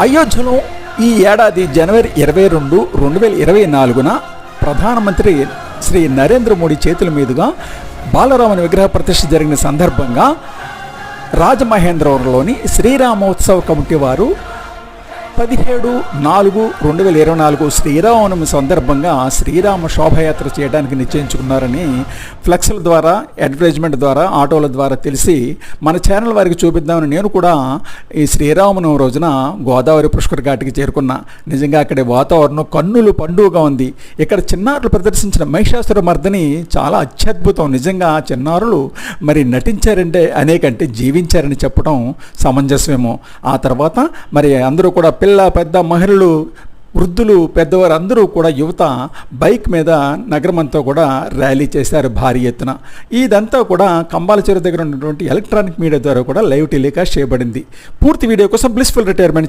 అయోధ్యలో ఈ ఏడాది జనవరి 22, 2024న ప్రధానమంత్రి శ్రీ నరేంద్ర మోడీ చేతుల మీదుగా బాలరాముని విగ్రహ ప్రతిష్ఠ జరిగిన సందర్భంగా రాజమహేంద్రవరంలోని శ్రీరామోత్సవ కమిటీ వారు 17/4/2024 శ్రీరామనవమి సందర్భంగా శ్రీరామ శోభయాత్ర చేయడానికి నిశ్చయించుకున్నారని ఫ్లెక్స్ల ద్వారా, అడ్వర్టైజ్మెంట్ ద్వారా, ఆటోల ద్వారా తెలిసి మన ఛానల్ వారికి చూపిద్దామని నేను కూడా ఈ శ్రీరామనవమి రోజున గోదావరి పుష్కర్ ఘాట్కి చేరుకున్నా. నిజంగా అక్కడి వాతావరణం కన్నులు పండుగగా ఉంది. ఇక్కడ చిన్నారులు ప్రదర్శించిన మహిషాసుర మర్దని చాలా అత్యద్భుతం. నిజంగా చిన్నారులు మరి నటించారంటే అనేకంటే జీవించారని చెప్పడం సమంజసమేమో. ఆ తర్వాత మరి అందరూ కూడా పిల్ల పెద్ద మహిళలు, వృద్ధులు, పెద్దవారు అందరూ కూడా యువత బైక్ మీద నగరమంతా కూడా ర్యాలీ చేశారు భారీ ఎత్తున. ఇదంతా కూడా కంబాల చెరువు దగ్గర ఉన్నటువంటి ఎలక్ట్రానిక్ మీడియా ద్వారా కూడా లైవ్ టెలికాస్ట్ చేయబడింది. పూర్తి వీడియో కోసం బ్లిస్ఫుల్ రిటైర్మెంట్